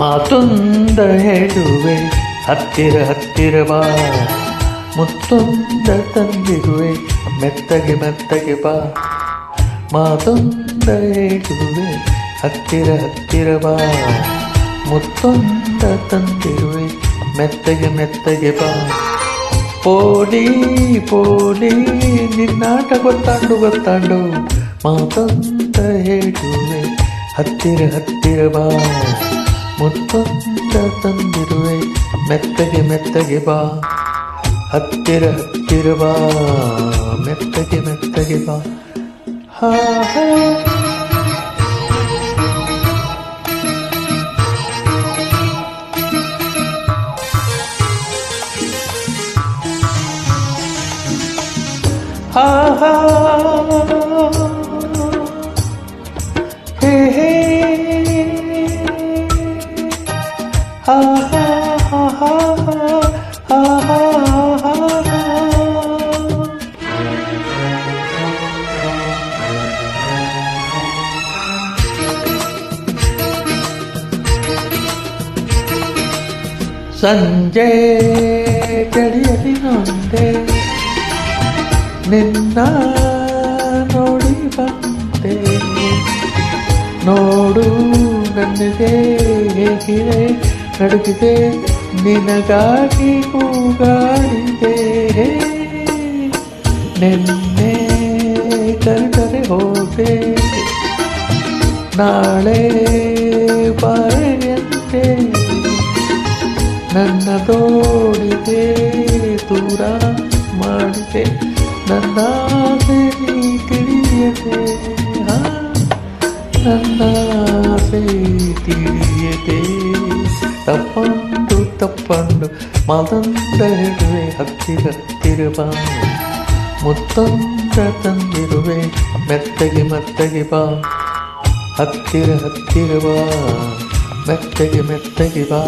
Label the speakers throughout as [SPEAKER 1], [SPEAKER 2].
[SPEAKER 1] ಮಾತೊಂದ ಹೇಳುವೆ ಹತ್ತಿರ ಹತ್ತಿರ ಬಾ, ಮುತ್ತೊಂದ ತಂದಿರುವೆ ಮೆತ್ತಗೆ ಮೆತ್ತಗೆ ಬಾ. ಮಾತೊಂದ ಹೇಳುವೆ ಹತ್ತಿರ ಹತ್ತಿರ ಬಾ, ಮುತ್ತೊಂದ ತಂದಿರುವೆ ಮೆತ್ತಗೆ ಮೆತ್ತಗೆ ಬಾ. ಪೋಲಿ ಪೋಲಿ ನಿನ್ನಾಟ ಗೊತ್ತಾಂಡು ಗೊತ್ತಾಂಡು, ಮಾತೊಂದ ಹೇಳುವೆ ಹತ್ತಿರ ಹತ್ತಿರ ಬಾ, ಮುತ್ತೊಂದ ತಂದಿರುವೆ ಮೆತ್ತಗೆ ಮೆತ್ತಗೆ ಬಾ. ಹತ್ತಿರ ಹತ್ತಿರ ಬಾ, ಮೆತ್ತಗೆ ಮೆತ್ತಗೆ ಬಾ. ಹಾ ಹಾ ha ha hey hey ha ha ha ha ha ha ha. ಸಂಜೆ ಚಳಿಯಲ್ಲಿ ನೊಂದೆ ನಿನ್ನ ನೋಡಿ ಬಂದೆ, ನೋಡು ನನಗೆ ಹೇಗಿದೆ ನಡುಗಿದೆ, ನಿನಗಾಗಿ ಕೂಗಾಡಿದೆ. ನಿನ್ನೆ ಕರೆದರೆ ಹೋದೆ, ನಾಳೆ ಬಾರೆಯಂತೆ ನನ್ನ ತೋಡಿದೆ, ದೂರ ಮಾಡಿದೆ ನನ್ನ ಆಸೆ ನೀ ತಿಳಿಯದೆ. ನನ್ನ ಆಸೆ ತಿಳಿಯದೆ. ತಪ್ಪಂಡು ತಪ್ಪಂಡು ಮಾತೊಂದ ಹೇಳುವೆ ಹತ್ತಿರ ಹತ್ತಿರ ಬಾ, ಮುತ್ತೊಂದ ತಂದಿರುವೆ ಮೆತ್ತಗೆ ಮೆತ್ತಗೆ ಬಾ. ಹತ್ತಿರ ಹತ್ತಿರ ಬಾ, ಮೆತ್ತಗೆ ಮೆತ್ತಗೆ ಬಾ.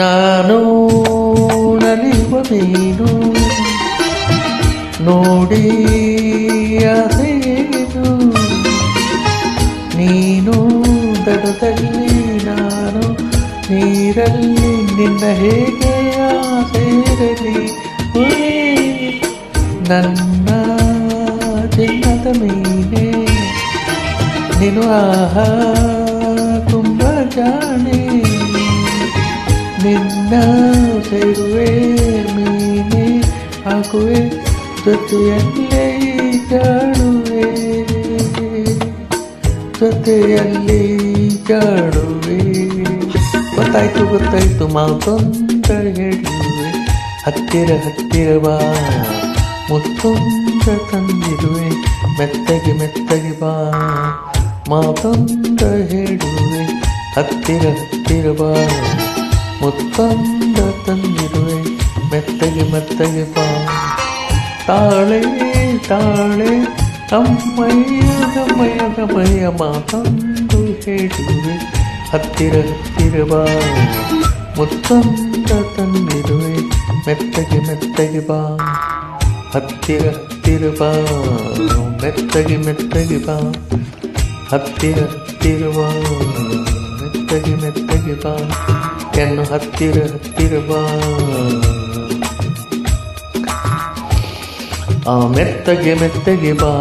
[SPEAKER 1] ನಾನು ನಲಿವ ನೀನು ನೋಡಿ ಅದೇನು, ನೀನು ದಡದಲ್ಲಿ ನಾನು ನೀರಲ್ಲಿ, ನಿನ್ನ ಹೇಗೆ ಸೇರಲಿ. ನನ್ನ ಚಿನ್ನದ ಮೀನೆ ನೀನು, ಆಹಾ ತುಂಬ ಜಾಣೆ, ನಿನ್ನ ಸೇರುವೆ ಮೀನೆ ಹಾಕುವೆ, ಜೊತೆಯಲ್ಲೇ ಜಾಡುವೆ, ಜೊತೆಯಲ್ಲಿ ಜಾಡುವೆ. ಗೊತ್ತಾಯ್ತು ಗೊತ್ತಾಯ್ತು ಮಾತೊಂದ ಹೇಳುವೆ ಹತ್ತಿರ ಹತ್ತಿರ ಬಾ, ಮುತ್ತೊಂದ ತಂದಿರುವೆ ಮೆತ್ತಗೆ ಮೆತ್ತಗೆ ಬಾ. ಮಾತೊಂದ ಹೇಳುವೆ ಹತ್ತಿರ ಹತ್ತಿರ ಬಾ, ಮುತ್ತೊಂದ ತಂದಿರುವೆ ಮೆತ್ತಗೆ ಮೆತ್ತಗೆ ಬಾ. ತಾಳೆ ತಾಳೆ ಅಮ್ಮಯ್ಯ ಗಮಯ ಗಮಯ, ಮಾತೊಂದು ಹೇಳುವೆ ಹತ್ತಿರ ಹತ್ತಿರ ಬಾ, ಮುತ್ತೊಂದ ತಂದಿರುವೆ ಮೆತ್ತಗೆ ಮೆತ್ತಗೆ ಬಾ. ಹತ್ತಿರ ಹತ್ತಿರ ಬಾ, ಮೆತ್ತಗೆ ಮೆತ್ತಗೆ ಬಾ. ಹತ್ತಿರ ಹತ್ತಿರ ಬಾ, ಮೆತ್ತಗೆ ಮೆತ್ತಗೆ ಬಾ. ಎನ್ನು ಹತ್ತಿರ ಹತ್ತಿರ ಬಾ, ಮೆತ್ತಗೆ ಮೆತ್ತಗೆ ಬಾ.